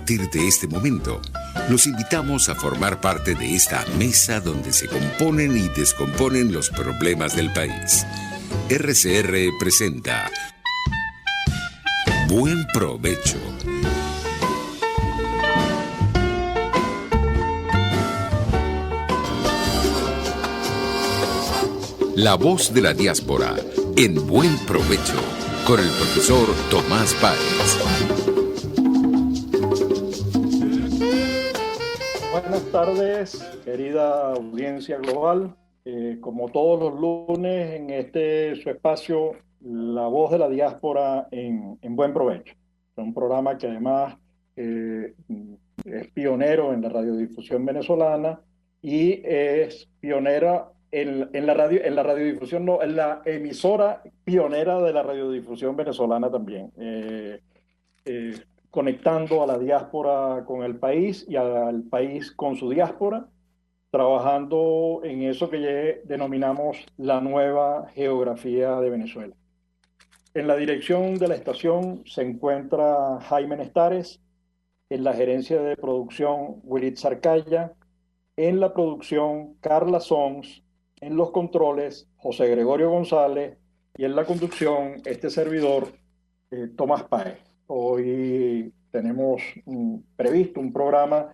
partir de este momento, los invitamos a formar parte de esta mesa donde se componen y descomponen los problemas del país. RCR presenta Buen Provecho. La voz de la diáspora en Buen Provecho con el profesor Tomás Páez. Buenas tardes, querida audiencia global. Como todos los lunes en su espacio, La Voz de la Diáspora en Buen Provecho. Es un programa que además es pionero en la radiodifusión venezolana y es pionera en la radiodifusión, no, en la emisora pionera de la radiodifusión venezolana también. Conectando a la diáspora con el país y al país con su diáspora, trabajando en eso que denominamos la nueva geografía de Venezuela. En la dirección de la estación se encuentra Jaime Nestares, en la gerencia de producción Willy Zarcaya, en la producción Carla Sons, en los controles José Gregorio González y en la conducción este servidor Tomás Páez. Hoy tenemos previsto un programa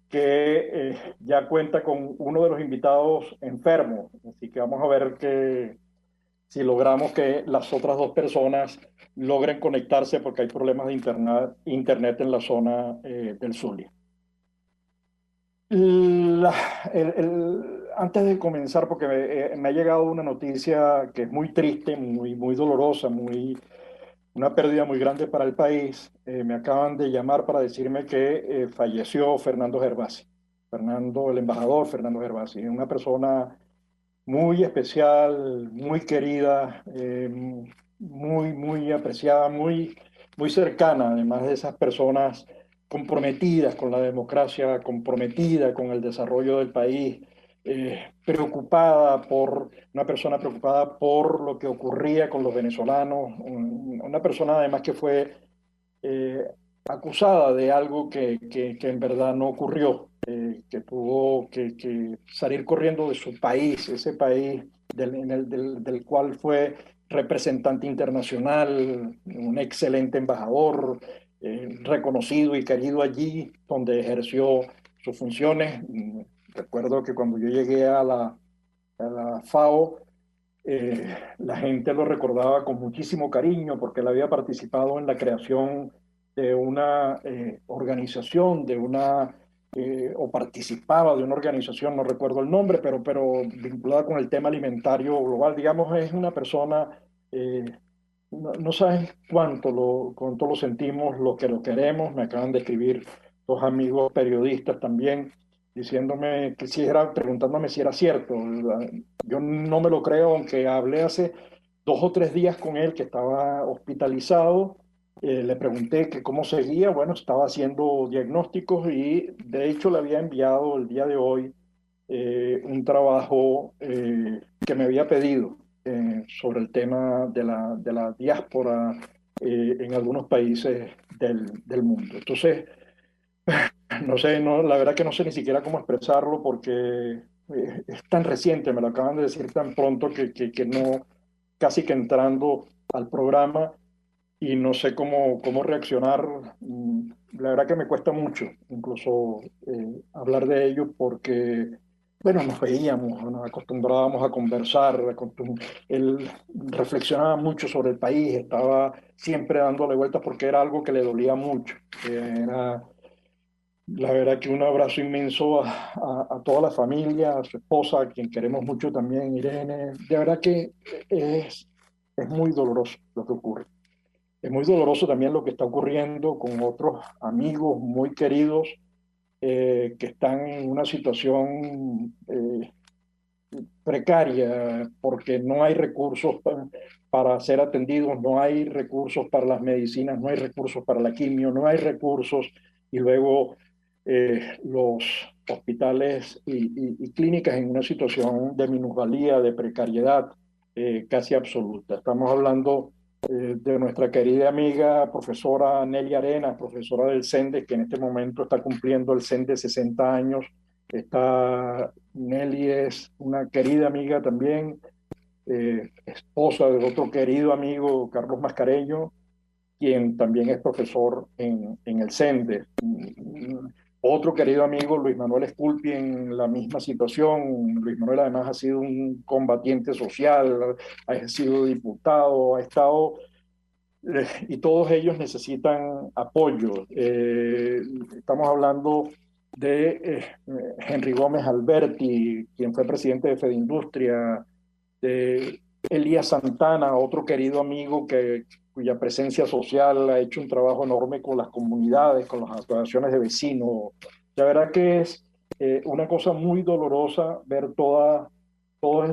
que ya cuenta con uno de los invitados enfermos, así que vamos a ver si logramos que las otras dos personas logren conectarse porque hay problemas de internet en la zona del Zulia. Antes de comenzar, porque me ha llegado una noticia que es muy triste, muy dolorosa, una pérdida muy grande para el país. Me acaban de llamar para decirme que falleció Fernando Gervasi. El embajador Fernando Gervasi, una persona muy especial, muy querida, muy apreciada, muy cercana, además de esas personas comprometidas con la democracia, comprometida con el desarrollo del país, una persona preocupada por lo que ocurría con los venezolanos, una persona además que fue eh, acusada de algo que en verdad no ocurrió, que tuvo que salir corriendo de su país, ese país del cual fue representante internacional, un excelente embajador, reconocido y querido allí donde ejerció sus funciones. Recuerdo que cuando yo llegué a la FAO, la gente lo recordaba con muchísimo cariño porque él había participado en la creación de una organización, o participaba de una organización, no recuerdo el nombre, pero vinculada con el tema alimentario global. Digamos, es una persona, eh, no sabes cuánto lo sentimos, lo que lo queremos. Me acaban de escribir dos amigos periodistas también diciéndome que preguntándome si era cierto. Yo no me lo creo, aunque hablé hace 2 o 3 días con él, que estaba hospitalizado. Le pregunté que cómo seguía. Bueno, estaba haciendo diagnósticos y de hecho le había enviado el día de hoy un trabajo que me había pedido sobre el tema de la diáspora en algunos países del mundo. Entonces, no sé, no, la verdad que no sé ni siquiera cómo expresarlo porque es tan reciente, me lo acaban de decir tan pronto que no, casi que entrando al programa y no sé cómo reaccionar. La verdad que me cuesta mucho incluso hablar de ello porque, bueno, nos veíamos, nos acostumbrábamos a conversar, él reflexionaba mucho sobre el país, estaba siempre dándole vueltas porque era algo que le dolía mucho. Era la verdad que un abrazo inmenso a toda la familia, a su esposa, a quien queremos mucho también, Irene. De verdad que es muy doloroso lo que ocurre. Es muy doloroso también lo que está ocurriendo con otros amigos muy queridos que están en una situación precaria porque no hay recursos para ser atendidos, no hay recursos para las medicinas, no hay recursos para la quimio, no hay recursos y luego los hospitales y clínicas en una situación de minusvalía, de precariedad casi absoluta. Estamos hablando de nuestra querida amiga profesora Nelly Arenas, profesora del CENDE, que en este momento está cumpliendo el CENDE 60 años. Nelly es una querida amiga también, esposa de otro querido amigo, Carlos Mascareño, quien también es profesor en el CENDE. Otro querido amigo, Luis Manuel Esculpi, en la misma situación. Luis Manuel además ha sido un combatiente social, ha sido diputado, ha estado, y todos ellos necesitan apoyo. Estamos hablando de Henry Gómez Alberti, quien fue presidente de Fedindustria, de Elías Santana, otro querido amigo cuya presencia social ha hecho un trabajo enorme con las comunidades, con las asociaciones de vecinos. La verdad que es una cosa muy dolorosa ver todas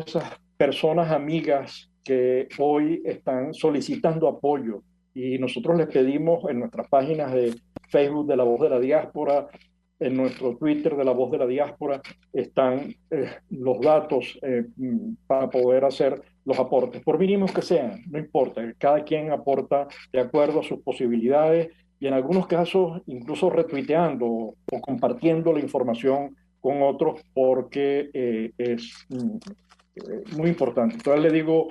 esas personas amigas que hoy están solicitando apoyo, y nosotros les pedimos en nuestras páginas de Facebook de La Voz de la Diáspora, en nuestro Twitter de La Voz de la Diáspora, están los datos para poder hacer los aportes, por mínimos que sean, no importa, cada quien aporta de acuerdo a sus posibilidades, y en algunos casos incluso retuiteando o compartiendo la información con otros, porque es muy importante. Entonces le digo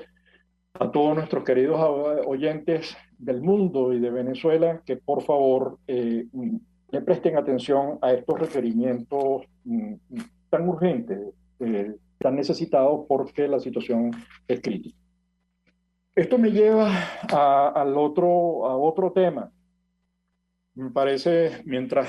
a todos nuestros queridos oyentes del mundo y de Venezuela que por favor le presten atención a estos requerimientos tan urgentes, tan necesitados, porque la situación es crítica. Esto me lleva a otro tema. Me parece, mientras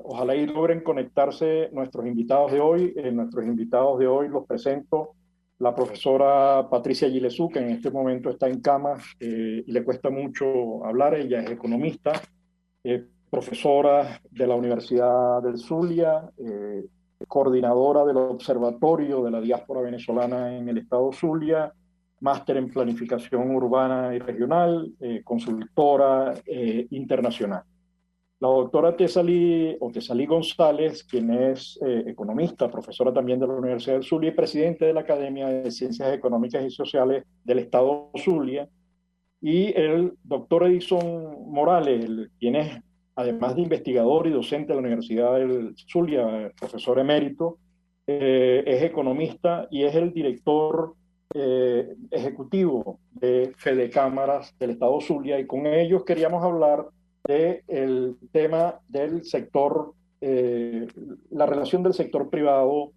ojalá y logren conectarse nuestros invitados de hoy, nuestros invitados de hoy los presento: la profesora Patricia Gilesú, que en este momento está en cama y le cuesta mucho hablar. Ella es economista, profesora de la Universidad del Zulia, coordinadora del Observatorio de la Diáspora Venezolana en el Estado Zulia, máster en Planificación Urbana y Regional, consultora internacional. La doctora Tesalí González, quien es economista, profesora también de la Universidad del Zulia y presidente de la Academia de Ciencias Económicas y Sociales del Estado Zulia, y el doctor Edison Morales, quien es, además de investigador y docente de la Universidad del Zulia, profesor emérito, es economista y es el director ejecutivo de Fede Cámaras del Estado Zulia, y con ellos queríamos hablar del tema del sector, la relación del sector privado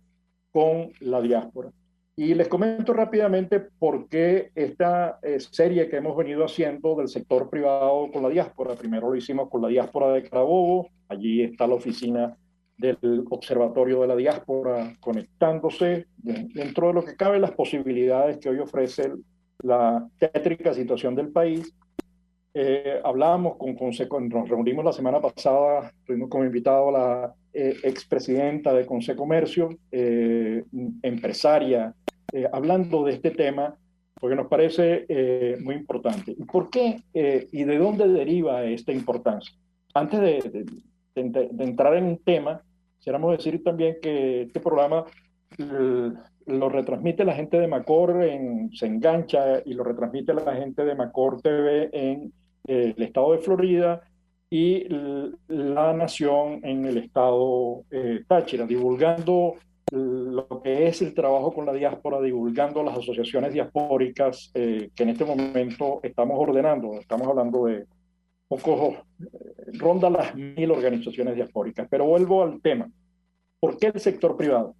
con la diáspora. Y les comento rápidamente por qué esta serie que hemos venido haciendo del sector privado con la diáspora. Primero lo hicimos con la diáspora de Carabobo. Allí está la oficina del Observatorio de la Diáspora conectándose dentro de lo que cabe las posibilidades que hoy ofrece la tétrica situación del país. Hablábamos nos reunimos la semana pasada, tuvimos como invitado a la expresidenta de Consecomercio, empresaria, hablando de este tema, porque nos parece muy importante. ¿Y por qué y de dónde deriva esta importancia? Antes de entrar en un tema, quisiéramos decir también que este programa lo retransmite la gente de Macor Se Engancha, y lo retransmite la gente de Macor TV en el estado de Florida, y La Nación en el estado Táchira, divulgando lo que es el trabajo con la diáspora, divulgando las asociaciones diaspóricas que en este momento estamos ordenando. Estamos hablando de pocos, ronda las 1000 organizaciones diaspóricas. Pero vuelvo al tema. ¿Por qué el sector privado?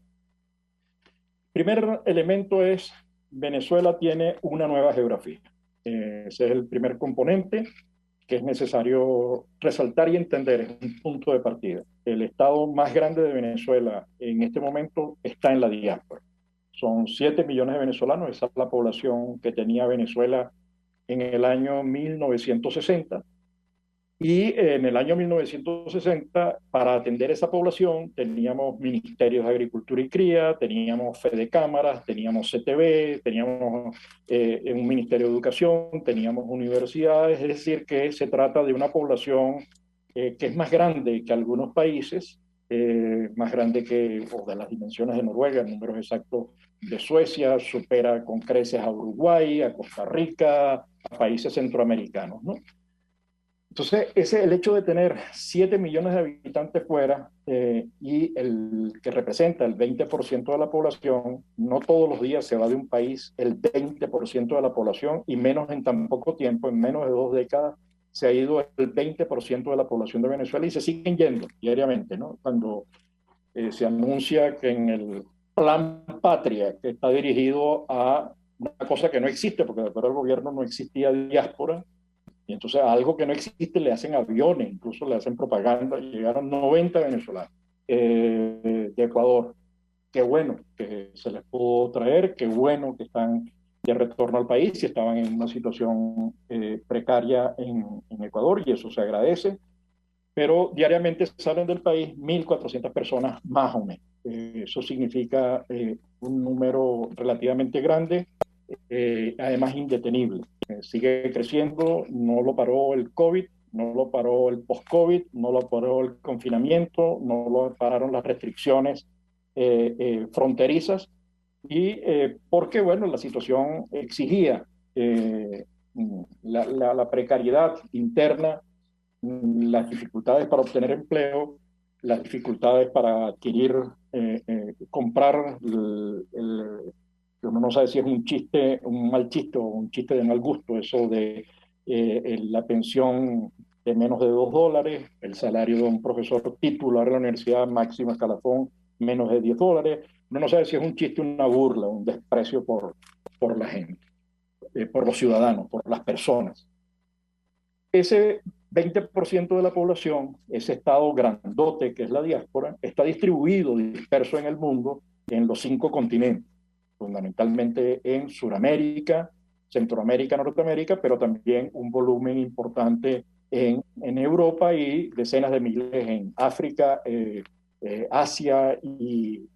Primer elemento es: Venezuela tiene una nueva geografía. Ese es el primer componente que es necesario resaltar y entender. Es un punto de partida. El estado más grande de Venezuela en este momento está en la diáspora. Son 7 millones de venezolanos. Esa es la población que tenía Venezuela en el año 1960. Y en el año 1960, para atender esa población, teníamos ministerios de Agricultura y Cría, teníamos Fede Cámaras, teníamos CTV, teníamos un Ministerio de Educación, teníamos universidades. Es decir, que se trata de una población que es más grande que algunos países, más grande que, o de las dimensiones de Noruega. En números exactos de Suecia, supera con creces a Uruguay, a Costa Rica, a países centroamericanos, ¿no? Entonces, el hecho de tener 7 millones de habitantes fuera y el que representa el 20% de la población, no todos los días se va de un país el 20% de la población y menos en tan poco tiempo, en menos de 2 décadas, se ha ido el 20% de la población de Venezuela y se siguen yendo diariamente, ¿no? Cuando se anuncia que en el Plan Patria, que está dirigido a una cosa que no existe, porque de acuerdo al gobierno no existía diáspora, y entonces a algo que no existe le hacen aviones, incluso le hacen propaganda. Llegaron 90 venezolanos de Ecuador. Qué bueno que se les pudo traer, qué bueno que están de retorno al país y estaban en una situación precaria en Ecuador y eso se agradece. Pero diariamente salen del país 1.400 personas más o menos. Eso significa un número relativamente grande, además indetenible. Sigue creciendo, no lo paró el COVID, no lo paró el post-COVID, no lo paró el confinamiento, no lo pararon las restricciones fronterizas y porque, bueno, la situación exigía la precariedad interna, las dificultades para obtener empleo, las dificultades para adquirir, comprar uno no sabe si es un chiste, un mal chiste o un chiste de mal gusto, eso de la pensión de menos de $2, el salario de un profesor titular de la universidad, máximo escalafón, menos de $10. Uno no sabe si es un chiste, una burla, un desprecio por la gente, por los ciudadanos, por las personas. Ese 20% de la población, ese estado grandote que es la diáspora, está distribuido, disperso en el mundo, en los 5 continentes, fundamentalmente en Sudamérica, Centroamérica, Norteamérica, pero también un volumen importante en Europa y decenas de miles en África, Asia y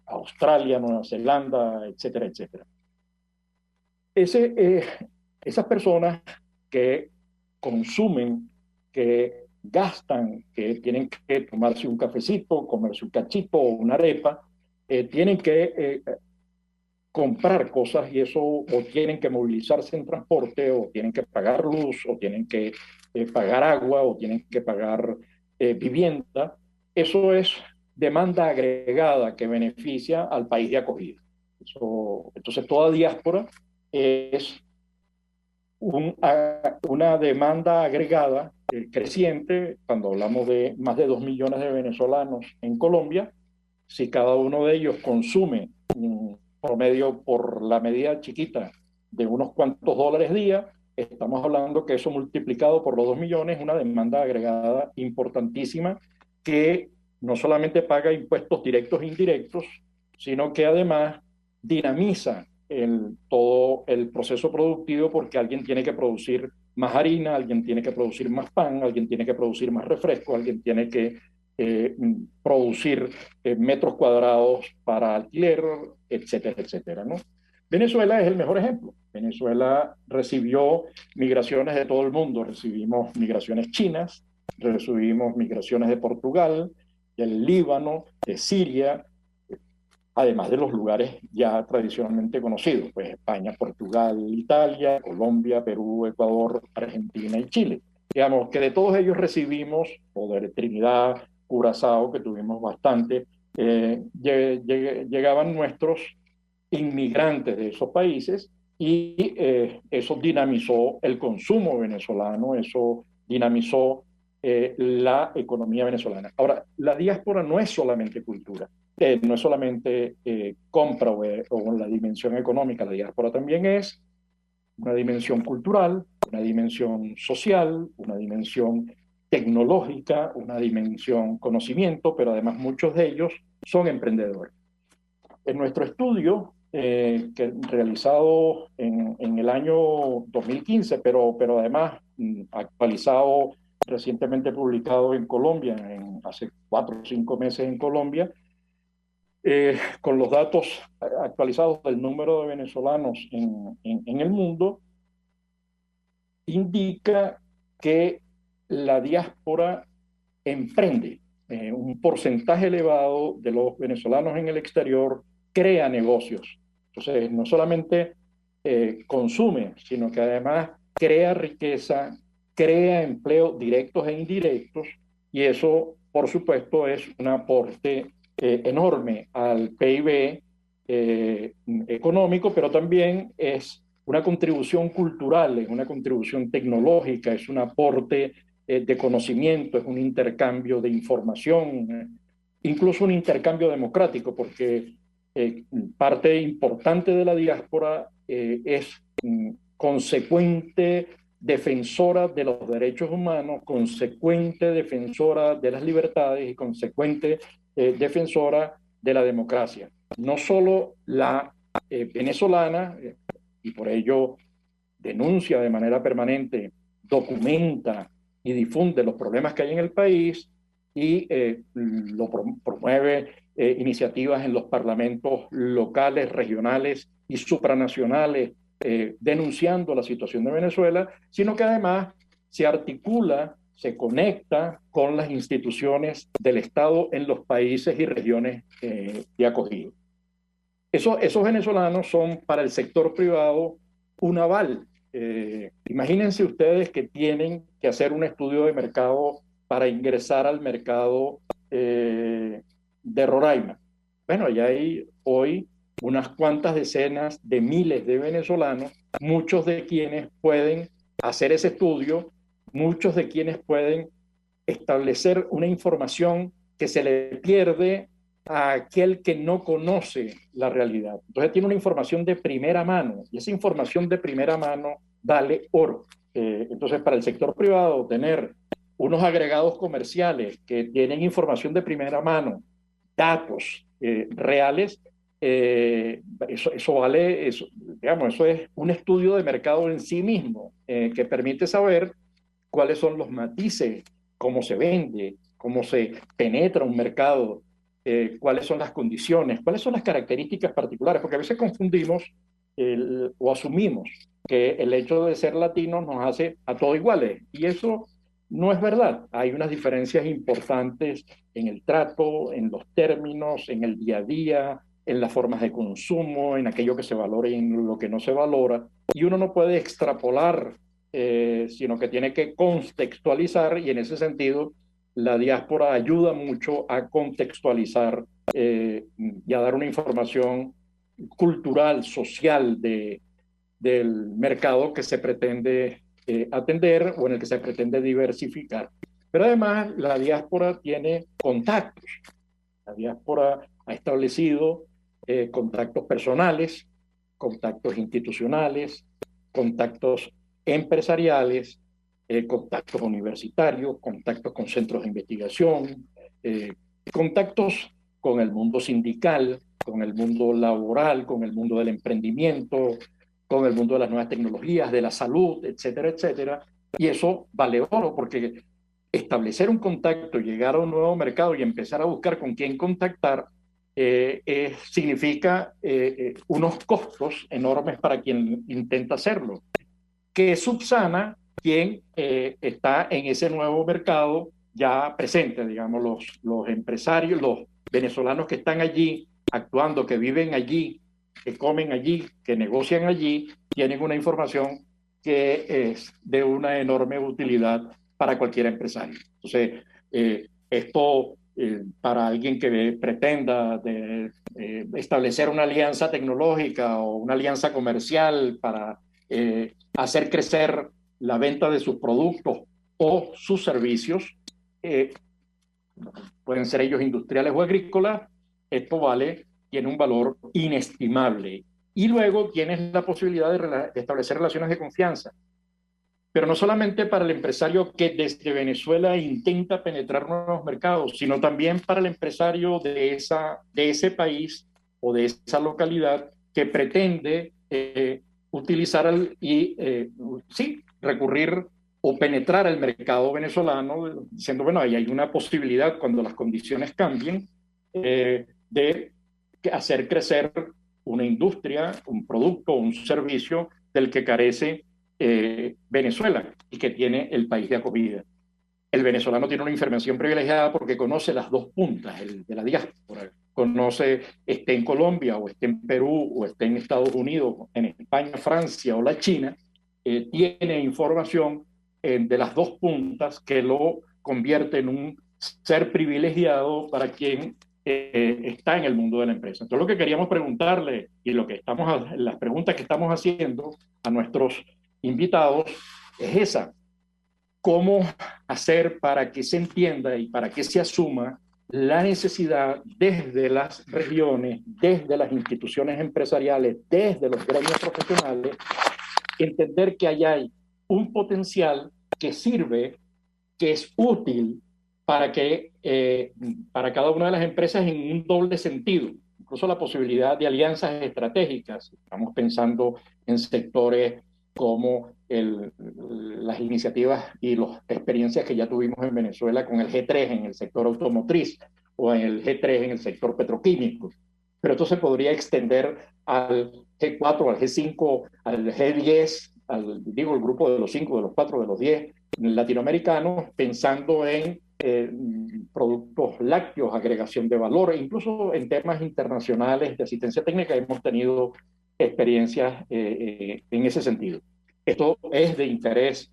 Australia, Nueva Zelanda, etcétera, etcétera. Ese, esas personas que consumen, que gastan, que tienen que tomarse un cafecito, comerse un cachito o una arepa, tienen que comprar cosas y eso o tienen que movilizarse en transporte o tienen que pagar luz o tienen que pagar agua o tienen que pagar vivienda. Eso es demanda agregada que beneficia al país de acogida. Entonces, toda diáspora es una demanda agregada creciente. Cuando hablamos de más de 2 millones de venezolanos en Colombia, si cada uno de ellos consume un promedio por la medida chiquita de unos cuantos dólares día, estamos hablando que eso multiplicado por los 2 millones es una demanda agregada importantísima que no solamente paga impuestos directos e indirectos, sino que además dinamiza todo el proceso productivo porque alguien tiene que producir más harina, alguien tiene que producir más pan, alguien tiene que producir más refresco, alguien tiene que producir metros cuadrados para alquiler, etcétera, etcétera, ¿no? Venezuela es el mejor ejemplo. Venezuela recibió migraciones de todo el mundo. Recibimos migraciones chinas, recibimos migraciones de Portugal, del Líbano, de Siria, además de los lugares ya tradicionalmente conocidos, pues España, Portugal, Italia, Colombia, Perú, Ecuador, Argentina y Chile. Digamos que de todos ellos recibimos, o de Trinidad, Curazao, que tuvimos bastante, llegaban nuestros inmigrantes de esos países y eso dinamizó el consumo venezolano, eso dinamizó la economía venezolana. Ahora, la diáspora no es solamente cultura, no es solamente compra o la dimensión económica, la diáspora también es una dimensión cultural, una dimensión social, una dimensión tecnológica, una dimensión conocimiento, pero además muchos de ellos son emprendedores. En nuestro estudio, que realizado en el año 2015, pero además actualizado, recientemente publicado en Colombia, hace 4 o 5 meses en Colombia, con los datos actualizados del número de venezolanos en el mundo, indica que la diáspora emprende. Un porcentaje elevado de los venezolanos en el exterior crea negocios. Entonces, no solamente consume, sino que además crea riqueza, crea empleo directos e indirectos, y eso, por supuesto, es un aporte enorme al PIB económico, pero también es una contribución cultural, es una contribución tecnológica, es un aporte de conocimiento, es un intercambio de información, incluso un intercambio democrático, porque parte importante de la diáspora es consecuente defensora de los derechos humanos, consecuente defensora de las libertades y consecuente defensora de la democracia. No solo la venezolana, y por ello denuncia de manera permanente, documenta y difunde los problemas que hay en el país y promueve iniciativas en los parlamentos locales, regionales y supranacionales denunciando la situación de Venezuela, sino que además se articula, se conecta con las instituciones del Estado en los países y regiones de acogida. Esos venezolanos son para el sector privado un aval. Imagínense ustedes que tienen que hacer un estudio de mercado para ingresar al mercado de Roraima. Bueno, allá hay hoy unas cuantas decenas de miles de venezolanos, muchos de quienes pueden hacer ese estudio, muchos de quienes pueden establecer una información que se le pierde a aquel que no conoce la realidad. Entonces tiene una información de primera mano y esa información de primera mano vale oro. Entonces para el sector privado tener unos agregados comerciales que tienen información de primera mano, datos reales, eso vale, digamos, eso es un estudio de mercado en sí mismo que permite saber cuáles son los matices, cómo se vende, cómo se penetra un mercado, cuáles son las condiciones, cuáles son las características particulares, porque a veces confundimos o asumimos que el hecho de ser latinos nos hace a todos iguales, y eso no es verdad. Hay unas diferencias importantes en el trato, en los términos, en el día a día, en las formas de consumo, en aquello que se valora y en lo que no se valora, y uno no puede extrapolar sino que tiene que contextualizar y en ese sentido la diáspora ayuda mucho a contextualizar y a dar una información cultural, social del mercado que se pretende atender o en el que se pretende diversificar. Pero además la diáspora tiene contactos. La diáspora ha establecido contactos personales, contactos institucionales, contactos empresariales, contactos universitarios, contactos con centros de investigación, contactos con el mundo sindical, con el mundo laboral, con el mundo del emprendimiento, con el mundo de las nuevas tecnologías, de la salud, etcétera, etcétera. Y eso vale oro porque establecer un contacto, llegar a un nuevo mercado y empezar a buscar con quién contactar significa unos costos enormes para quien intenta hacerlo, que subsana quien está en ese nuevo mercado ya presente, digamos, los empresarios, los venezolanos que están allí actuando, que viven allí, que comen allí, que negocian allí, tienen una información que es de una enorme utilidad para cualquier empresario. Entonces, esto para alguien que pretenda establecer una alianza tecnológica o una alianza comercial para hacer crecer la venta de sus productos o sus servicios, pueden ser ellos industriales o agrícolas, esto tiene un valor inestimable. Y luego tienes la posibilidad de establecer relaciones de confianza. Pero no solamente para el empresario que desde Venezuela intenta penetrar nuevos mercados, sino también para el empresario de ese país o de esa localidad que pretende utilizar recurrir o penetrar el mercado venezolano, diciendo, bueno, ahí hay una posibilidad cuando las condiciones cambien de hacer crecer una industria, un producto, un servicio del que carece Venezuela y que tiene el país de acogida. El venezolano tiene una información privilegiada porque conoce las dos puntas, el de la diáspora, conoce, esté en Colombia o esté en Perú o esté en Estados Unidos, en España, Francia o la China, tiene información de las dos puntas que lo convierte en un ser privilegiado para quien está en el mundo de la empresa. Entonces, lo que queríamos preguntarle y las preguntas que estamos haciendo a nuestros invitados es esa: ¿cómo hacer para que se entienda y para que se asuma la necesidad desde las regiones, desde las instituciones empresariales, desde los gremios profesionales, entender que allá hay un potencial que sirve, que es útil para cada una de las empresas en un doble sentido? Incluso la posibilidad de alianzas estratégicas. Estamos pensando en sectores como las iniciativas y las experiencias que ya tuvimos en Venezuela con el G3 en el sector automotriz o en el G3 en el sector petroquímico. Pero esto se podría extender al G4, al G5, al G10, el grupo de los 5, de los 4, de los 10 latinoamericanos, pensando en productos lácteos, agregación de valor, e incluso en temas internacionales de asistencia técnica hemos tenido experiencias en ese sentido. Esto es de interés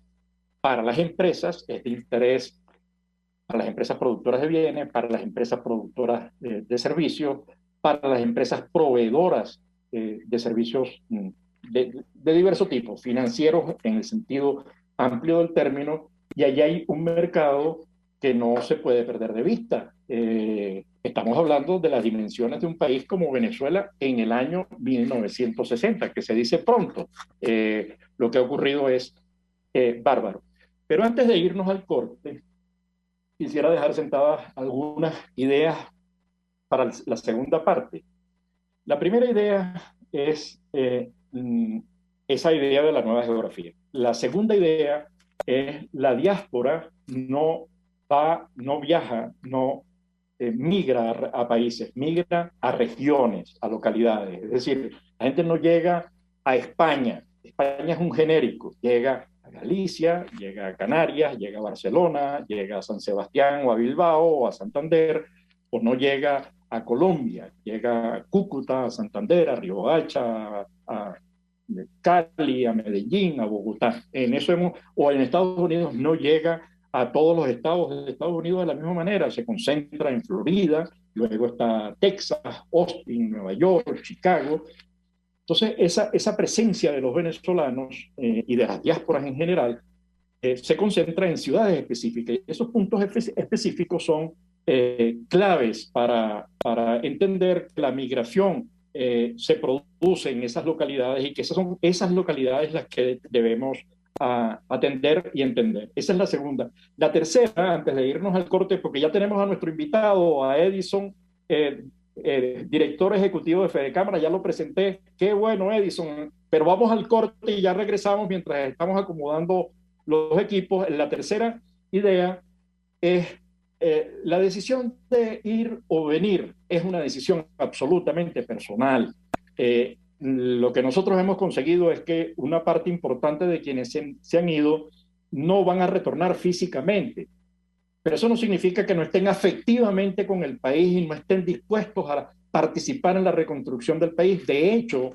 para las empresas, es de interés para las empresas productoras de bienes, para las empresas productoras de servicios, para las empresas proveedoras de servicios de diverso tipo, financieros en el sentido amplio del término, y allí hay un mercado que no se puede perder de vista. Estamos hablando de las dimensiones de un país como Venezuela en el año 1960, que se dice pronto. Lo que ha ocurrido es bárbaro. Pero antes de irnos al corte, quisiera dejar sentadas algunas ideas para la segunda parte. La primera idea es esa idea de la nueva geografía. La segunda idea es la diáspora no viaja, no migra a países, migra a regiones, a localidades. Es decir, la gente no llega a España. España es un genérico. Llega a Galicia, llega a Canarias, llega a Barcelona, llega a San Sebastián o a Bilbao o a Santander, o no llega a Colombia, llega a Cúcuta, a Santander, a Riohacha, a Cali, a Medellín, a Bogotá. O en Estados Unidos no llega a todos los estados de Estados Unidos de la misma manera, se concentra en Florida, luego está Texas, Austin, Nueva York, Chicago. Entonces, esa presencia de los venezolanos y de las diásporas en general se concentra en ciudades específicas. Y esos puntos específicos son claves para entender que la migración se produce en esas localidades y que son esas localidades las que debemos atender y entender. Esa es la segunda. La tercera, antes de irnos al corte, porque ya tenemos a nuestro invitado, a Edison, director ejecutivo de Fedecámara, ya lo presenté. Qué bueno, Edison, pero vamos al corte y ya regresamos mientras estamos acomodando los equipos. La tercera idea es la decisión de ir o venir es una decisión absolutamente personal. Lo que nosotros hemos conseguido es que una parte importante de quienes se han ido no van a retornar físicamente, pero eso no significa que no estén afectivamente con el país y no estén dispuestos a participar en la reconstrucción del país. De hecho,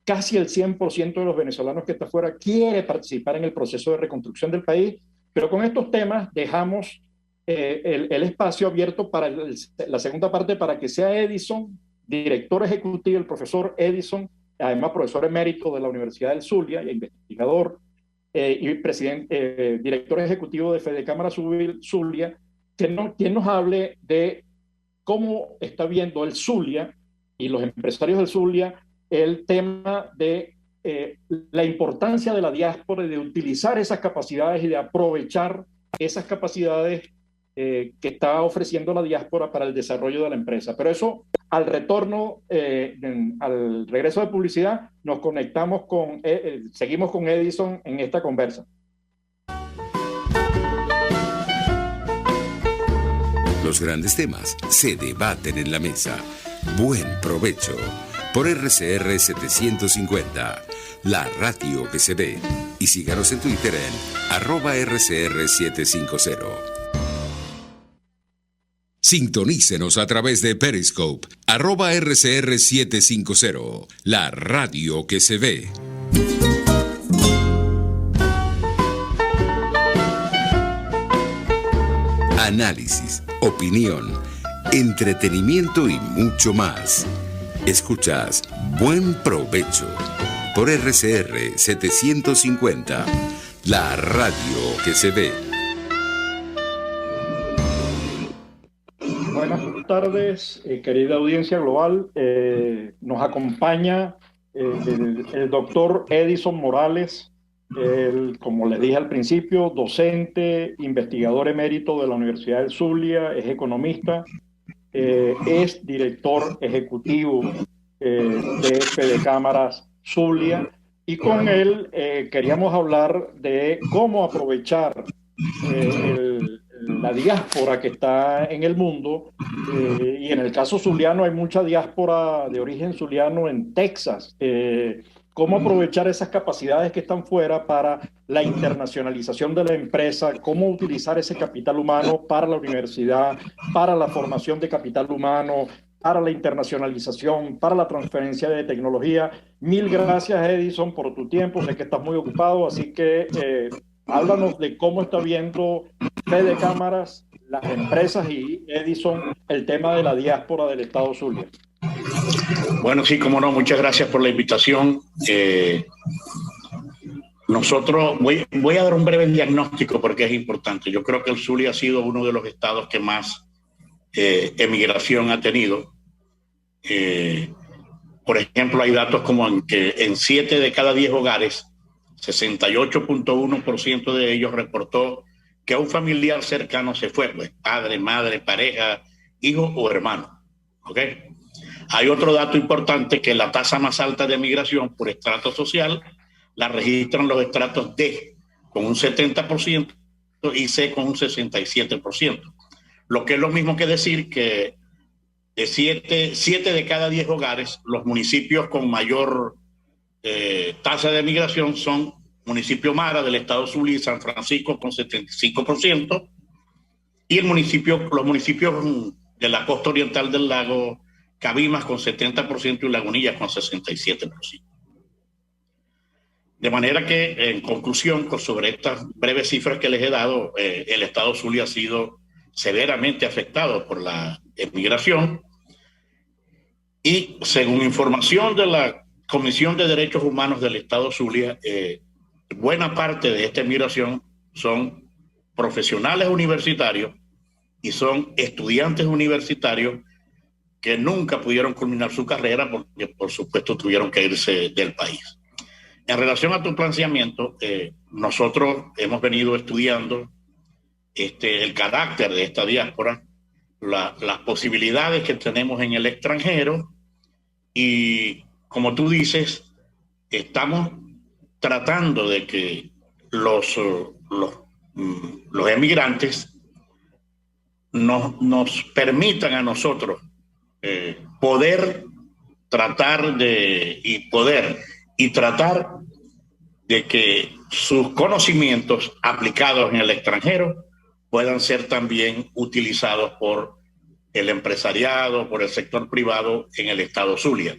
casi el 100% de los venezolanos que está afuera quiere participar en el proceso de reconstrucción del país, pero con estos temas dejamos el espacio abierto para la segunda parte, para que sea Edison, director ejecutivo, el profesor Edison, además profesor emérito de la Universidad del Zulia, investigador y director ejecutivo de Fedecámara Zulia, quien nos hable de cómo está viendo el Zulia y los empresarios del Zulia el tema de la importancia de la diáspora y de utilizar esas capacidades y de aprovechar esas capacidades que está ofreciendo la diáspora para el desarrollo de la empresa. Pero eso, al retorno, al regreso de publicidad, nos conectamos seguimos con Edison en esta conversa. Los grandes temas se debaten en la mesa. Buen provecho. Por RCR 750, la radio que se ve. Y síganos en Twitter en @RCR750. Sintonícenos a través de Periscope, @RCR750, la radio que se ve. Análisis, opinión, entretenimiento y mucho más. Escuchas Buen Provecho por RCR 750, la radio que se ve. Buenas tardes, querida audiencia global. Nos acompaña el doctor Edison Morales, como les dije al principio, docente, investigador emérito de la Universidad del Zulia, es economista, es director ejecutivo de Fedecámaras Zulia, y con él queríamos hablar de cómo aprovechar la diáspora que está en el mundo, y en el caso zuliano hay mucha diáspora de origen zuliano en Texas. Cómo aprovechar esas capacidades que están fuera para la internacionalización de la empresa, cómo utilizar ese capital humano para la universidad, para la formación de capital humano, para la internacionalización, para la transferencia de tecnología. Mil gracias, Edison, por tu tiempo. Sé que estás muy ocupado, así que háblanos de cómo está viendo Fedecámaras, las empresas y Edison el tema de la diáspora del Estado Zulia. Bueno, sí, cómo no, muchas gracias por la invitación. Nosotros, voy a dar un breve diagnóstico porque es importante. Yo creo que el Zulia ha sido uno de los estados que más emigración ha tenido. Por ejemplo, hay datos como que en 7 de cada 10 hogares, 68.1% de ellos reportó que un familiar cercano se fue, pues padre, madre, pareja, hijo o hermano. ¿Ok? Hay otro dato importante, que la tasa más alta de migración por estrato social la registran los estratos D con un 70% y C con un 67%. Lo que es lo mismo que decir que de 7 de cada 10 hogares, los municipios con mayor tasa de migración son municipio Mara del estado Zulia y San Francisco con 75%, y los municipios de la costa oriental del lago, Cabimas con 70% y Lagunillas con 67%. De manera que, en conclusión, sobre estas breves cifras que les he dado, el estado Zulia ha sido severamente afectado por la emigración, y según información de la Comisión de Derechos Humanos del estado Zulia, buena parte de esta emigración son profesionales universitarios y son estudiantes universitarios que nunca pudieron culminar su carrera porque, por supuesto, tuvieron que irse del país. En relación a tu planteamiento, nosotros hemos venido estudiando el carácter de esta diáspora, las posibilidades que tenemos en el extranjero, y, como tú dices, estamos tratando de que los emigrantes nos permitan a nosotros poder tratar de que sus conocimientos aplicados en el extranjero puedan ser también utilizados por el empresariado, por el sector privado en el estado Zulia.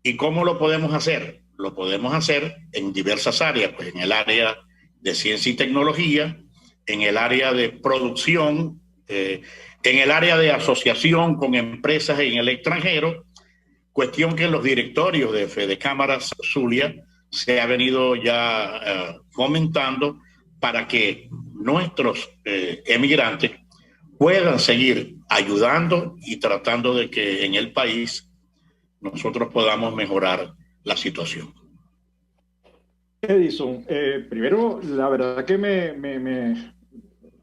¿Y cómo lo podemos hacer? Lo podemos hacer en diversas áreas, pues en el área de ciencia y tecnología, en el área de producción, en el área de asociación con empresas en el extranjero, cuestión que en los directorios de Fedecámaras Zulia se ha venido ya fomentando para que nuestros emigrantes puedan seguir ayudando y tratando de que en el país nosotros podamos mejorar la situación. Edison, primero, la verdad que me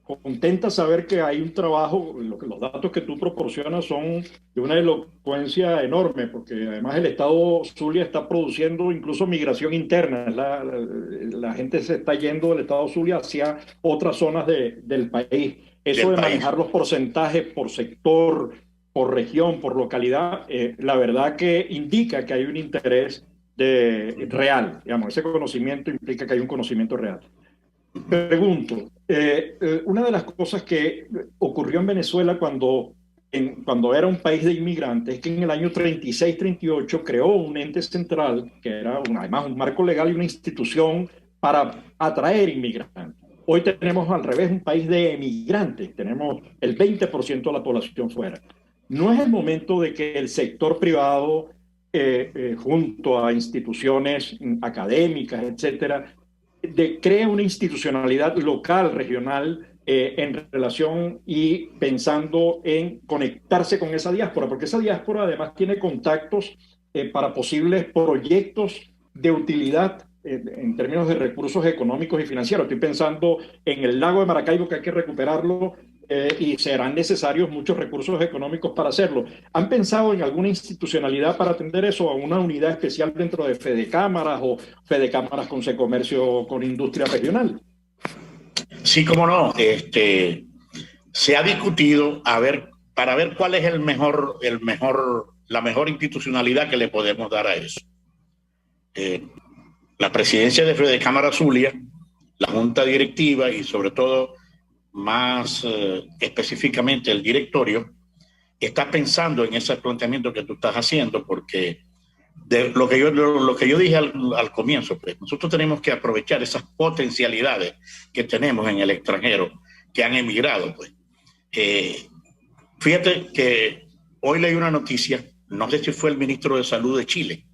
contenta saber que hay un trabajo, los datos que tú proporcionas son de una elocuencia enorme, porque además el estado Zulia está produciendo incluso migración interna. La gente se está yendo del estado Zulia hacia otras zonas del país. Eso de manejar los porcentajes por sector, por región, por localidad, la verdad que indica que hay un interés real. Digamos, ese conocimiento implica que hay un conocimiento real. Pregunto, una de las cosas que ocurrió en Venezuela cuando cuando era un país de inmigrantes, que en el año 36-38 creó un ente central, que era además un marco legal y una institución para atraer inmigrantes. Hoy tenemos al revés un país de emigrantes, tenemos el 20% de la población fuera. No es el momento de que el sector privado, junto a instituciones académicas, etcétera, cree una institucionalidad local, regional, en relación y pensando en conectarse con esa diáspora, porque esa diáspora además tiene contactos para posibles proyectos de utilidad en términos de recursos económicos y financieros. Estoy pensando en el lago de Maracaibo, que hay que recuperarlo, y serán necesarios muchos recursos económicos para hacerlo. ¿Han pensado en alguna institucionalidad para atender eso, a una unidad especial dentro de Fedecámaras o Fedecámaras con Secomercio con industria regional? Sí, cómo no. Se ha discutido para ver cuál es la mejor institucionalidad que le podemos dar a eso. La presidencia de Fedecámara Zulia, la junta directiva y sobre todo más específicamente el directorio, está pensando en ese planteamiento que tú estás haciendo, porque lo que yo dije al comienzo, pues nosotros tenemos que aprovechar esas potencialidades que tenemos en el extranjero, que han emigrado. Pues. Fíjate que hoy leí una noticia, no sé si fue el ministro de Salud de Chile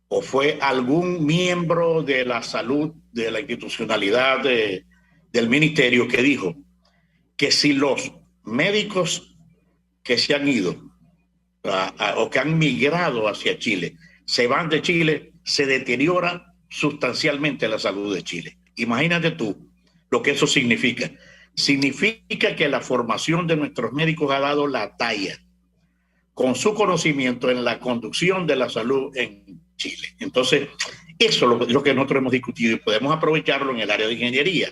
o fue algún miembro de la salud, de la institucionalidad del ministerio, que dijo que si los médicos que se han ido o que han migrado hacia Chile se van de Chile, se deteriora sustancialmente la salud de Chile. Imagínate tú lo que eso significa. Significa que la formación de nuestros médicos ha dado la talla con su conocimiento en la conducción de la salud en Chile. Entonces, eso es lo que nosotros hemos discutido y podemos aprovecharlo en el área de ingeniería,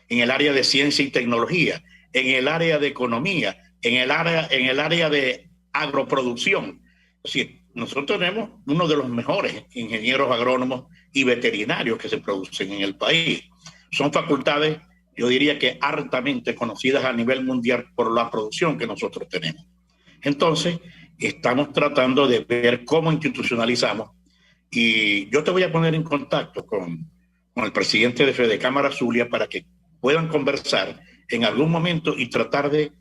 en el área de ciencia y tecnología, en el área de economía, en el área de agroproducción. Es decir, nosotros tenemos uno de los mejores ingenieros agrónomos y veterinarios que se producen en el país. Son facultades, yo diría que altamente conocidas a nivel mundial por la producción que nosotros tenemos. Entonces, estamos tratando de ver cómo institucionalizamos, y yo te voy a poner en contacto con el presidente de Fedecámara Zulia para que puedan conversar en algún momento y tratar de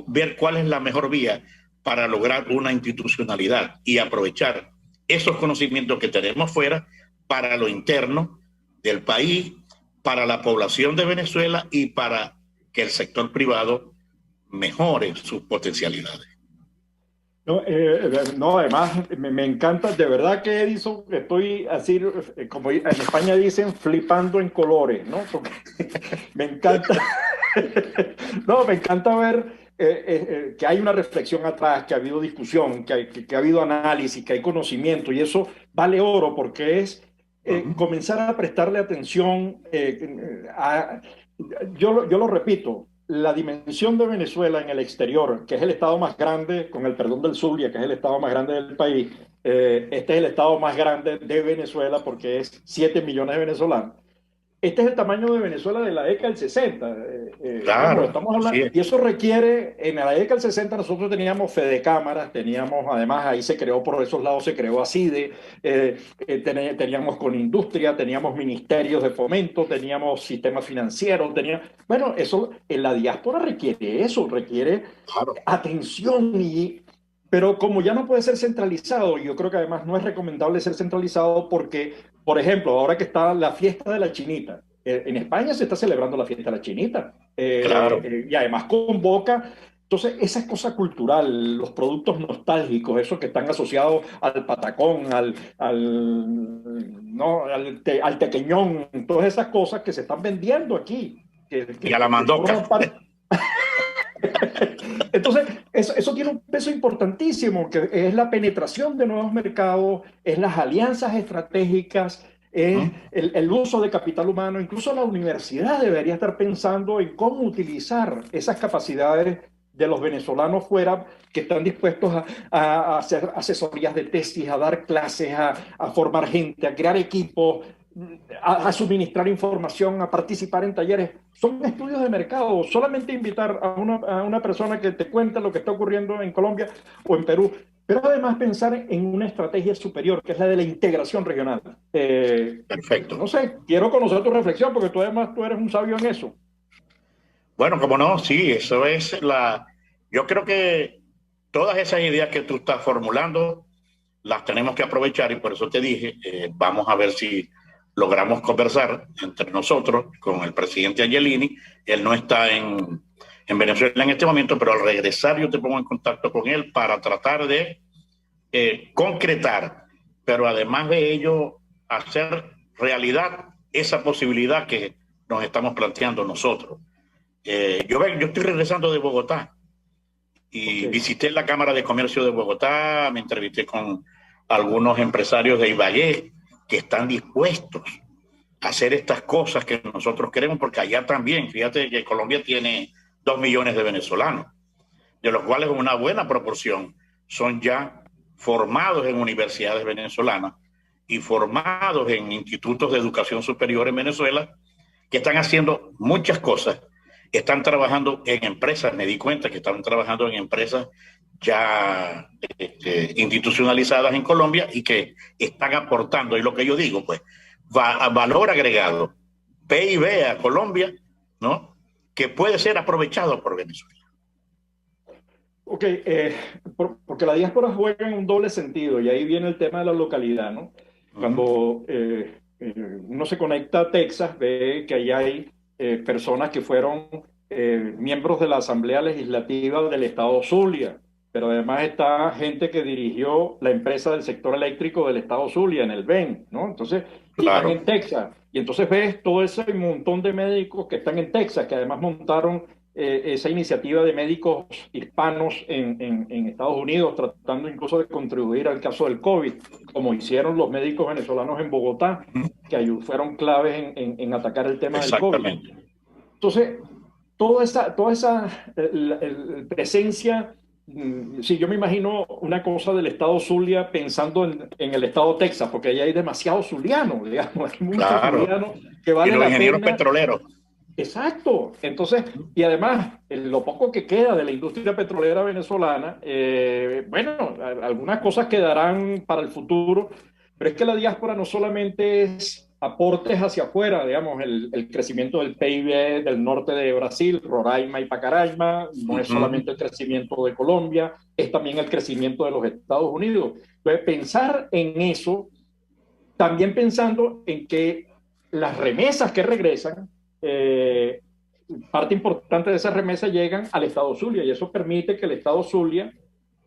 ver cuál es la mejor vía para lograr una institucionalidad y aprovechar esos conocimientos que tenemos fuera para lo interno del país, para la población de Venezuela y para que el sector privado mejore sus potencialidades. No, además me encanta, de verdad que Edison, estoy así, como en España dicen, flipando en colores, ¿no? Porque me encanta, no, me encanta ver que hay una reflexión atrás, que ha habido discusión, que ha habido análisis, que hay conocimiento, y eso vale oro porque es comenzar a prestarle atención. Yo lo repito. La dimensión de Venezuela en el exterior, que es el estado más grande, con el perdón del Zulia, que es el estado más grande del país, este es el estado más grande de Venezuela porque es 7 millones de venezolanos. Este es el tamaño de Venezuela de la década del 60. Claro. Estamos hablando, y eso requiere, en la década del 60 nosotros teníamos Fedecámaras, teníamos, además ahí se creó, por esos lados se creó ACIDE, teníamos con industria, teníamos ministerios de fomento, teníamos sistemas financieros, bueno, eso, en la diáspora requiere eso, requiere atención pero como ya no puede ser centralizado, yo creo que además no es recomendable ser centralizado porque, por ejemplo, ahora que está la fiesta de la chinita, en España se está celebrando la fiesta de la chinita, Claro. y además convoca, entonces esa cosa cultural, los productos nostálgicos, esos que están asociados al patacón, al tequeñón, todas esas cosas que se están vendiendo aquí. Y a la mandoca. Entonces, eso tiene un peso importantísimo, que es la penetración de nuevos mercados, es las alianzas estratégicas, es el uso de capital humano. Incluso la universidad debería estar pensando en cómo utilizar esas capacidades de los venezolanos fuera, que están dispuestos a hacer asesorías de tesis, a dar clases, a formar gente, a crear equipos. a suministrar información, a participar en talleres. Son estudios de mercado. Solamente invitar a una persona que te cuente lo que está ocurriendo en Colombia o en Perú, pero además pensar en una estrategia superior, que es la de la integración regional. Perfecto. No sé, quiero conocer tu reflexión, porque tú además tú eres un sabio en eso. Bueno, como no, sí, eso es la... Yo creo que todas esas ideas que tú estás formulando las tenemos que aprovechar y por eso te dije, vamos a ver si logramos conversar entre nosotros con el presidente Angelini. Él no está en Venezuela en este momento, pero al regresar yo te pongo en contacto con él para tratar de concretar, pero además de ello, hacer realidad esa posibilidad que nos estamos planteando nosotros. Yo estoy regresando de Bogotá y visité la Cámara de Comercio de Bogotá, me entrevisté con algunos empresarios de Ibagué que están dispuestos a hacer estas cosas que nosotros queremos, porque allá también, fíjate que Colombia tiene 2 millones de venezolanos, de los cuales una buena proporción son ya formados en universidades venezolanas y formados en institutos de educación superior en Venezuela, que están haciendo muchas cosas. Están trabajando en empresas, me di cuenta que estaban trabajando en empresas ya institucionalizadas en Colombia y que están aportando, y lo que yo digo, pues, valor agregado, PIB a Colombia, ¿no? Que puede ser aprovechado por Venezuela. Ok, porque la diáspora juega en un doble sentido, y ahí viene el tema de la localidad, ¿no? Cuando uno se conecta a Texas, ve que allá hay personas que fueron miembros de la Asamblea Legislativa del Estado Zulia, pero además está gente que dirigió la empresa del sector eléctrico del Estado Zulia, en el BEN, ¿no? Entonces, claro, están en Texas, y entonces ves todo ese montón de médicos que están en Texas, que además montaron esa iniciativa de médicos hispanos en Estados Unidos, tratando incluso de contribuir al caso del COVID, como hicieron los médicos venezolanos en Bogotá, que fueron claves en atacar el tema del COVID. Entonces, toda esa presencia, sí, yo me imagino una cosa del estado Zulia pensando en el estado Texas, porque allá hay demasiado zuliano, digamos, hay muchos zulianos que vale la pena. Y los ingenieros petroleros. Exacto. Entonces, y además, lo poco que queda de la industria petrolera venezolana, bueno, algunas cosas quedarán para el futuro, pero es que la diáspora no solamente es aportes hacia afuera, digamos, el crecimiento del PIB del norte de Brasil, Roraima y Pacaraima, no es solamente el crecimiento de Colombia, es también el crecimiento de los Estados Unidos. Entonces, pensar en eso, también pensando en que las remesas que regresan, parte importante de esas remesas llegan al Estado Zulia, y eso permite que el Estado Zulia,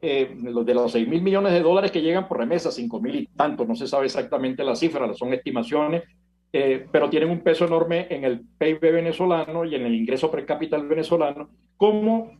de los 6.000 millones de dólares que llegan por remesas, 5.000 y tanto, no se sabe exactamente la cifra, son estimaciones, pero tienen un peso enorme en el PIB venezolano y en el ingreso per cápita venezolano. ¿Cómo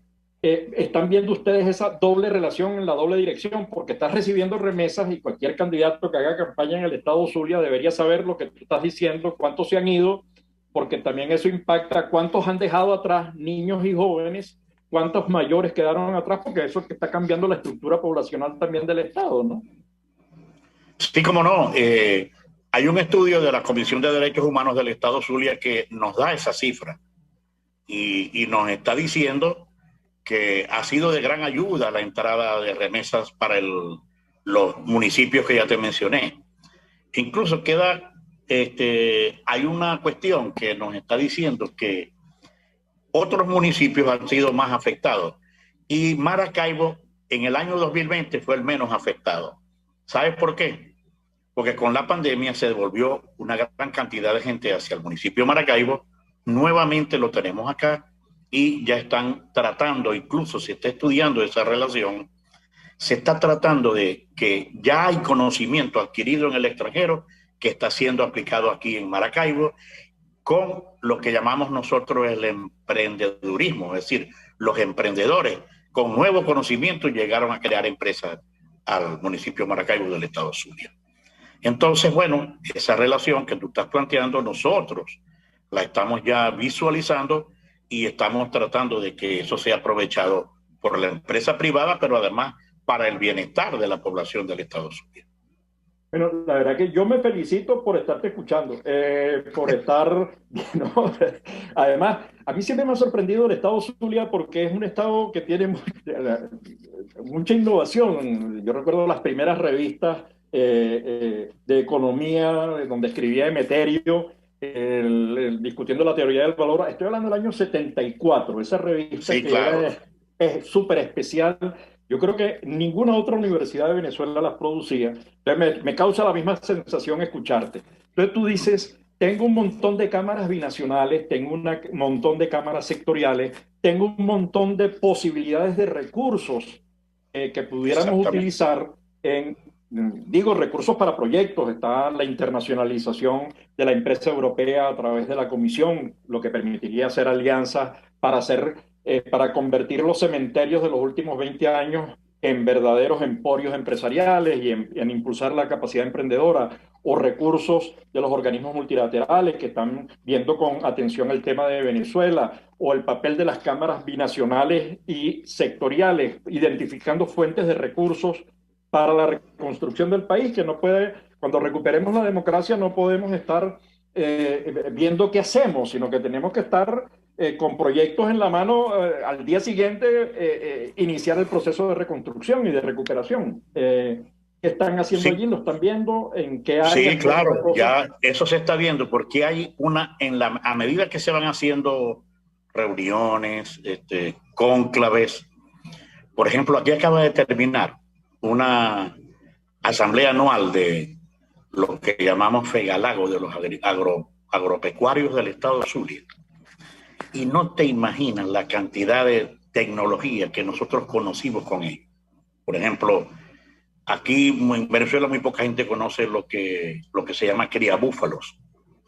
están viendo ustedes esa doble relación, en la doble dirección? Porque estás recibiendo remesas y cualquier candidato que haga campaña en el Estado Zulia debería saber lo que tú estás diciendo, cuántos se han ido, porque también eso impacta cuántos han dejado atrás, niños y jóvenes, cuántos mayores quedaron atrás, porque eso es que está cambiando la estructura poblacional también del Estado, ¿no? Sí, cómo no. Hay un estudio de la Comisión de Derechos Humanos del Estado Zulia que nos da esa cifra y nos está diciendo que ha sido de gran ayuda la entrada de remesas para los municipios que ya te mencioné. Incluso hay una cuestión que nos está diciendo que otros municipios han sido más afectados y Maracaibo en el año 2020 fue el menos afectado. ¿Sabes por qué? Porque con la pandemia se devolvió una gran cantidad de gente hacia el municipio de Maracaibo. Nuevamente lo tenemos acá y ya están tratando, incluso se está estudiando esa relación, se está tratando de que ya hay conocimiento adquirido en el extranjero que está siendo aplicado aquí en Maracaibo con lo que llamamos nosotros el emprendedurismo, es decir, los emprendedores con nuevo conocimiento llegaron a crear empresas al municipio de Maracaibo del estado Zulia. Entonces, bueno, esa relación que tú estás planteando, nosotros la estamos ya visualizando y estamos tratando de que eso sea aprovechado por la empresa privada, pero además para el bienestar de la población del estado Zulia. Bueno, la verdad que yo me felicito por estarte escuchando, por estar, ¿no? Además, a mí siempre me ha sorprendido el estado Zulia porque es un estado que tiene mucha innovación. Yo recuerdo las primeras revistas de economía donde escribía Emeterio, discutiendo la teoría del valor. Estoy hablando del año 74, esa revista Sí, que claro. era es súper especial. Yo creo que ninguna otra universidad de Venezuela las producía. Entonces me causa la misma sensación escucharte. Entonces tú dices, tengo un montón de cámaras binacionales, tengo un montón de cámaras sectoriales, tengo un montón de posibilidades de recursos que pudiéramos Exactamente. utilizar en, digo, recursos para proyectos. Está la internacionalización de la empresa europea a través de la Comisión, lo que permitiría hacer alianzas para convertir los cementerios de los últimos 20 años en verdaderos emporios empresariales y en impulsar la capacidad emprendedora, o recursos de los organismos multilaterales que están viendo con atención el tema de Venezuela, o el papel de las cámaras binacionales y sectoriales, identificando fuentes de recursos para la reconstrucción del país, que no puede, cuando recuperemos la democracia, no podemos estar viendo qué hacemos, sino que tenemos que estar con proyectos en la mano al día siguiente, iniciar el proceso de reconstrucción y de recuperación. ¿Qué están haciendo Sí, allí? ¿Lo están viendo? ¿En qué áreas? sí, ¿Qué otras claro, cosas? ya eso se está viendo porque hay a medida que se van haciendo reuniones, cónclaves. Por ejemplo, aquí acaba de terminar una asamblea anual de lo que llamamos FEGALAGO, de los agropecuarios del estado de Zulia. Y no te imaginas la cantidad de tecnología que nosotros conocimos con ellos. Por ejemplo, aquí en Venezuela muy poca gente conoce lo que se llama cría búfalos,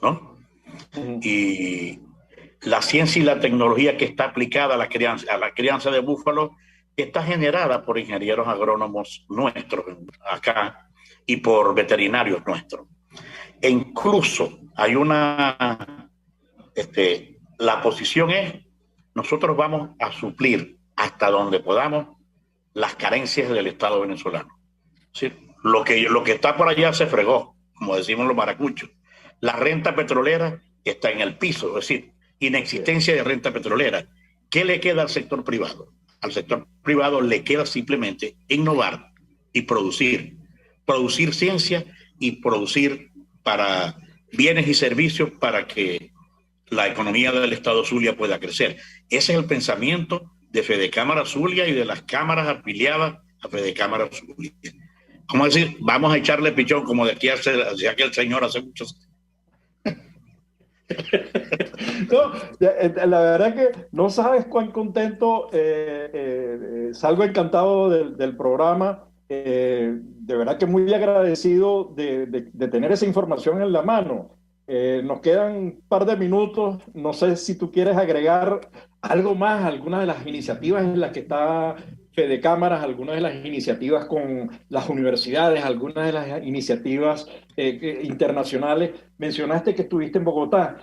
¿no? Uh -huh. Y la ciencia y la tecnología que está aplicada a la crianza de búfalos está generada por ingenieros agrónomos nuestros acá y por veterinarios nuestros. E incluso hay la posición es, nosotros vamos a suplir hasta donde podamos las carencias del Estado venezolano. ¿Sí? Lo que está por allá se fregó, como decimos los maracuchos. La renta petrolera está en el piso, es decir, inexistencia de renta petrolera. ¿Qué le queda al sector privado? Al sector privado le queda simplemente innovar y producir ciencia y producir para bienes y servicios para que la economía del Estado Zulia pueda crecer. Ese es el pensamiento de Fedecámara Zulia y de las cámaras afiliadas a Fedecámara Zulia. Como decir, vamos a echarle pichón, como decía aquel señor hace muchos. No, la verdad que no sabes cuán contento, salgo encantado del programa, de verdad que muy agradecido de tener esa información en la mano. Nos quedan un par de minutos, no sé si tú quieres agregar algo más, algunas de las iniciativas en las que está Fede Cámaras, algunas de las iniciativas con las universidades, algunas de las iniciativas internacionales. Mencionaste que estuviste en Bogotá.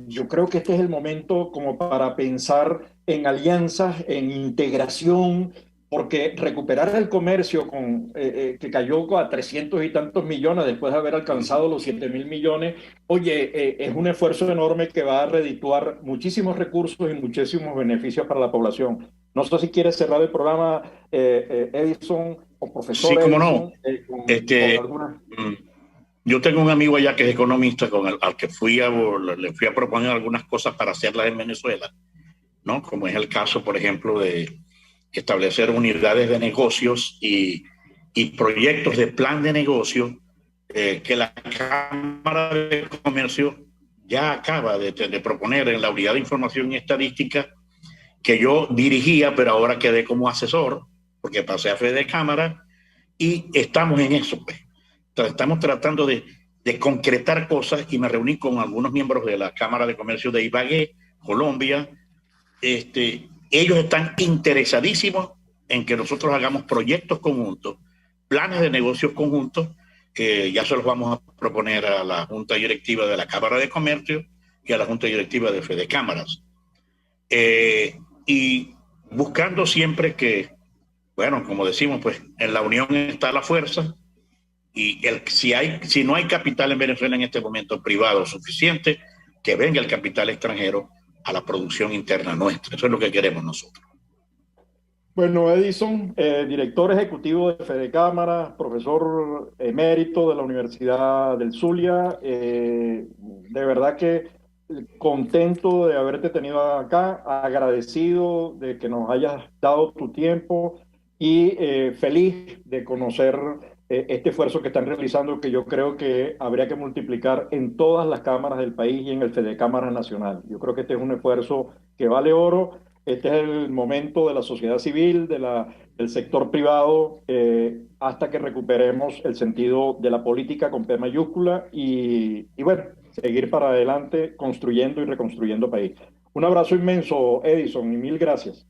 Yo creo que este es el momento como para pensar en alianzas, en integración, porque recuperar el comercio que cayó a 300 y tantos millones después de haber alcanzado los 7.000 millones, oye, es un esfuerzo enorme que va a redituar muchísimos recursos y muchísimos beneficios para la población. No sé si quieres cerrar el programa, Edison, o Sí, profesor como no. Edison, con alguna... Yo tengo un amigo allá que es economista al que le fui a proponer algunas cosas para hacerlas en Venezuela, ¿no? Como es el caso, por ejemplo, de establecer unidades de negocios y proyectos de plan de negocio que la Cámara de Comercio ya acaba de proponer en la Unidad de Información y Estadística, que yo dirigía, pero ahora quedé como asesor, porque pasé a Fede Cámara, y estamos en eso, pues. Estamos tratando de concretar cosas y me reuní con algunos miembros de la Cámara de Comercio de Ibagué, Colombia. Ellos están interesadísimos en que nosotros hagamos proyectos conjuntos, planes de negocios conjuntos, que ya se los vamos a proponer a la Junta Directiva de la Cámara de Comercio y a la Junta Directiva de Fede Cámaras. Y buscando siempre que, bueno, como decimos, pues en la unión está la fuerza Y si no hay capital en Venezuela en este momento privado suficiente, que venga el capital extranjero a la producción interna nuestra. Eso es lo que queremos nosotros. Bueno, Edison, director ejecutivo de Fedecámara, profesor emérito de la Universidad del Zulia, de verdad que contento de haberte tenido acá, agradecido de que nos hayas dado tu tiempo y feliz de conocer este esfuerzo que están realizando, que yo creo que habría que multiplicar en todas las cámaras del país y en el Fedecámara Nacional. Yo creo que este es un esfuerzo que vale oro. Este es el momento de la sociedad civil, del sector privado, hasta que recuperemos el sentido de la política con P mayúscula y bueno, seguir para adelante construyendo y reconstruyendo país. Un abrazo inmenso, Edison, y mil gracias.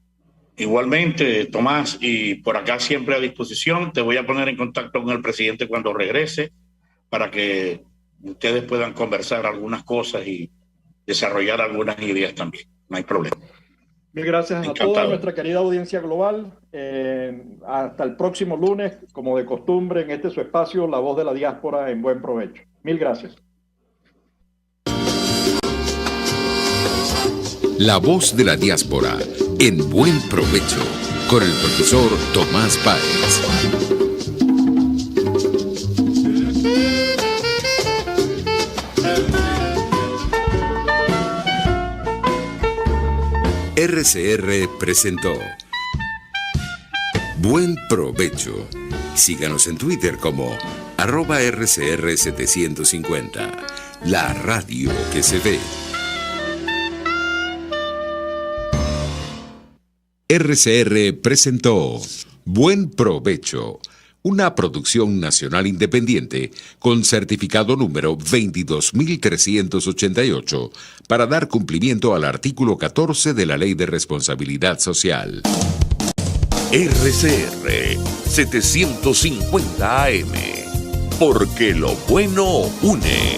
Igualmente, Tomás, y por acá siempre a disposición. Te voy a poner en contacto con el presidente cuando regrese para que ustedes puedan conversar algunas cosas y desarrollar algunas ideas también. No hay problema. Mil gracias Encantado. a toda nuestra querida audiencia global. Hasta el próximo lunes, como de costumbre, en este su espacio, La Voz de la Diáspora, en buen provecho. Mil gracias. La Voz de la Diáspora, en buen provecho, con el profesor Tomás Páez. RCR presentó Buen Provecho. Síganos en Twitter como @RCR750, la radio que se ve. RCR presentó Buen Provecho, una producción nacional independiente con certificado número 22.388 para dar cumplimiento al artículo 14 de la Ley de Responsabilidad Social. RCR 750 AM, porque lo bueno une.